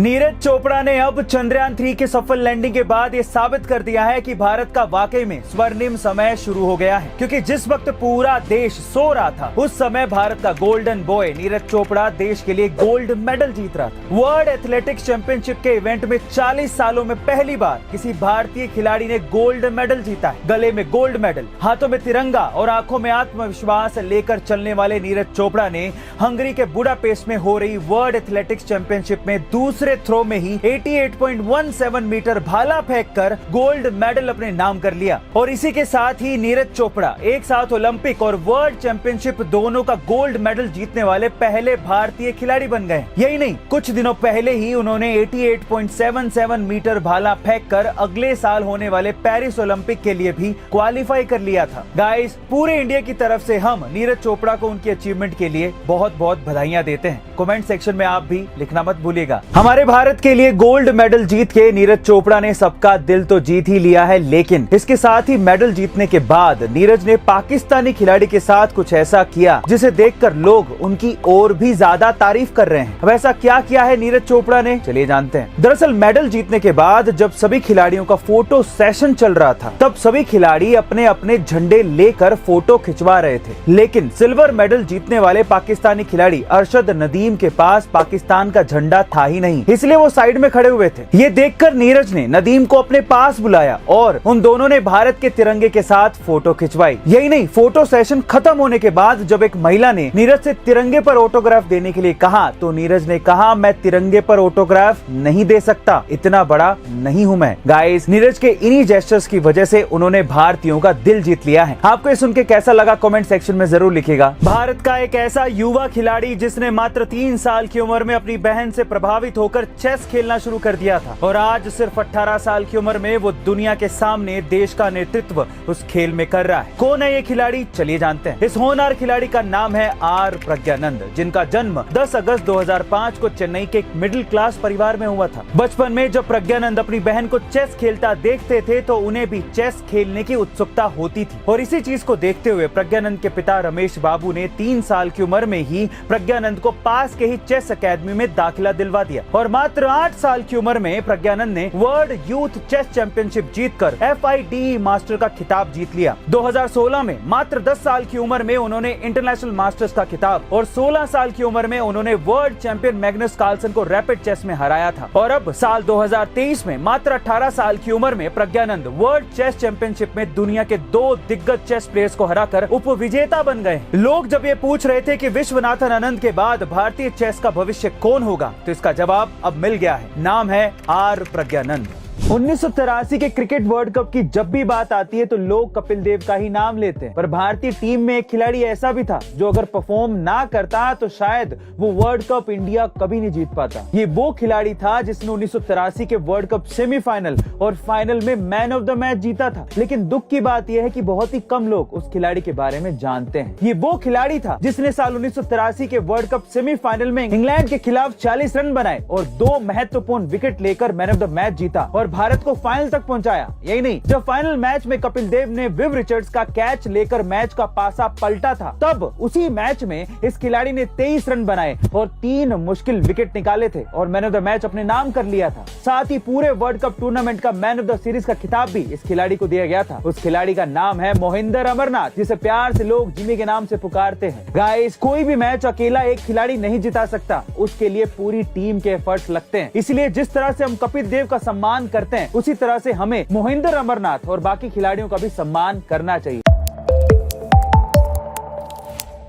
नीरज चोपड़ा ने अब चंद्रयान 3 के सफल लैंडिंग के बाद ये साबित कर दिया है कि भारत का वाकई में स्वर्णिम समय शुरू हो गया है, क्योंकि जिस वक्त पूरा देश सो रहा था उस समय भारत का गोल्डन बॉय नीरज चोपड़ा देश के लिए गोल्ड मेडल जीत रहा था। वर्ल्ड एथलेटिक्स चैंपियनशिप के इवेंट में 40 सालों में पहली बार किसी भारतीय खिलाड़ी ने गोल्ड मेडल जीता है। गले में गोल्ड मेडल, हाथों में तिरंगा और आंखों में आत्मविश्वास लेकर चलने वाले नीरज चोपड़ा ने हंगरी के बुडापेस्ट में हो रही वर्ल्ड एथलेटिक्स चैंपियनशिप में दूसरे थ्रो में ही 88.17 मीटर भाला फेंककर गोल्ड मेडल अपने नाम कर लिया। और इसी के साथ ही नीरज चोपड़ा एक साथ ओलंपिक और वर्ल्ड चैंपियनशिप दोनों का गोल्ड मेडल जीतने वाले पहले भारतीय खिलाड़ी बन गए। यही नहीं, कुछ दिनों पहले ही उन्होंने 88.77 मीटर भाला फेंककर अगले साल होने वाले पेरिस ओलंपिक के लिए भी क्वालिफाई कर लिया था। गाइस, पूरे इंडिया की तरफ से हम नीरज चोपड़ा को उनकी अचीवमेंट के लिए बहुत बहुत बधाइयां देते हैं। कमेंट सेक्शन में आप भी लिखना मत भूलिएगा। हमारे भारत के लिए गोल्ड मेडल जीत के नीरज चोपड़ा ने सबका दिल तो जीत ही लिया है, लेकिन इसके साथ ही मेडल जीतने के बाद नीरज ने पाकिस्तानी खिलाड़ी के साथ कुछ ऐसा किया जिसे देखकर लोग उनकी और भी ज्यादा तारीफ कर रहे हैं। अब ऐसा क्या किया है नीरज चोपड़ा ने, चलिए जानते हैं। दरअसल मेडल जीतने के बाद जब सभी खिलाड़ियों का फोटो सेशन चल रहा था तब सभी खिलाड़ी अपने अपने झंडे लेकर फोटो खिंचवा रहे थे, लेकिन सिल्वर मेडल जीतने वाले पाकिस्तानी खिलाड़ी अरशद नदीम के पास पाकिस्तान का झंडा था ही नहीं, इसलिए वो साइड में खड़े हुए थे। ये देखकर नीरज ने नदीम को अपने पास बुलाया और उन दोनों ने भारत के तिरंगे के साथ फोटो खिंचवाई। यही नहीं, फोटो सेशन खत्म होने के बाद जब एक महिला ने नीरज से तिरंगे पर ऑटोग्राफ देने के लिए कहा तो नीरज ने कहा, मैं तिरंगे पर ऑटोग्राफ नहीं दे सकता, इतना बड़ा नहीं हूँ मैं। गाइस, नीरज के इन्हीं जेस्चर्स की वजह से उन्होंने भारतीयों का दिल जीत लिया है। आपको ये सुन के कैसा लगा कमेंट सेक्शन में जरूर लिखिएगा। भारत का एक ऐसा युवा खिलाड़ी जिसने मात्र 3 साल की उम्र में अपनी बहन से प्रभावित होकर चेस खेलना शुरू कर दिया था और आज सिर्फ 18 साल की उम्र में वो दुनिया के सामने देश का नेतृत्व उस खेल में कर रहा है। कौन है ये खिलाड़ी, चलिए जानते हैं। इस होनहार खिलाड़ी का नाम है आर प्रज्ञानंद, जिनका जन्म 10 अगस्त 2005 को चेन्नई के एक मिडिल क्लास परिवार में हुआ था। बचपन में जब प्रज्ञानंद अपनी बहन को चेस खेलता देखते थे तो उन्हें भी चेस खेलने की उत्सुकता होती थी और इसी चीज को देखते हुए प्रज्ञानंद के पिता रमेश बाबू ने 3 साल की उम्र में ही प्रज्ञानंद को पास के ही चेस अकेडमी में दाखिला दिलवा दिया और मात्र 8 साल की उम्र में प्रज्ञानंद ने वर्ल्ड यूथ चेस चैंपियनशिप जीतकर FIDE मास्टर का खिताब जीत लिया। 2016 में मात्र 10 साल की उम्र में उन्होंने इंटरनेशनल मास्टर्स का खिताब और 16 साल की उम्र में उन्होंने वर्ल्ड चैंपियन मैग्नस कार्लसन को रैपिड चेस में हराया था। और अब साल 2023 में मात्र 18 साल की उम्र में प्रज्ञानंद वर्ल्ड चेस चैंपियनशिप में दुनिया के 2 दिग्गज चेस प्लेयर्स को हराकर उपविजेता बन गए। लोग जब ये पूछ रहे थे कि विश्वनाथन आनंद के बाद भारतीय चेस का भविष्य कौन होगा तो इसका जवाब अब मिल गया है। नाम है आर प्रज्ञानंद। 1983 के क्रिकेट वर्ल्ड कप की जब भी बात आती है तो लोग कपिल देव का ही नाम लेते हैं, पर भारतीय टीम में एक खिलाड़ी ऐसा भी था जो अगर परफॉर्म ना करता तो शायद वो वर्ल्ड कप इंडिया कभी नहीं जीत पाता। ये वो खिलाड़ी था जिसने 1983 के वर्ल्ड कप सेमीफाइनल और फाइनल में मैन ऑफ द मैच जीता था, लेकिन दुख की बात यह है कि बहुत ही कम लोग उस खिलाड़ी के बारे में जानते हैं। ये वो खिलाड़ी था जिसने साल 1983 के वर्ल्ड कप सेमीफाइनल में इंग्लैंड के खिलाफ 40 रन बनाए और 2 महत्वपूर्ण विकेट लेकर मैन ऑफ द मैच जीता और भारत को फाइनल तक पहुंचाया। यही नहीं, जब फाइनल मैच में कपिल देव ने विव रिचर्ड्स का कैच लेकर मैच का पासा पलटा था तब उसी मैच में इस खिलाड़ी ने 23 रन बनाए और 3 मुश्किल विकेट निकाले थे और मैन ऑफ द मैच अपने नाम कर लिया था। साथ ही पूरे वर्ल्ड कप टूर्नामेंट का मैन ऑफ द सीरीज का खिताब भी इस खिलाड़ी को दिया गया था। उस खिलाड़ी का नाम है मोहिंदर अमरनाथ, जिसे प्यार से लोग जिमी के नाम से पुकारते हैं। गाइस, कोई भी मैच अकेला एक खिलाड़ी नहीं जिता सकता, उसके लिए पूरी टीम के एफर्ट्स लगते हैं। इसलिए जिस तरह से हम कपिल देव का सम्मान करते हैं उसी तरह से हमें मोहिंदर अमरनाथ और बाकी खिलाड़ियों का भी सम्मान करना चाहिए।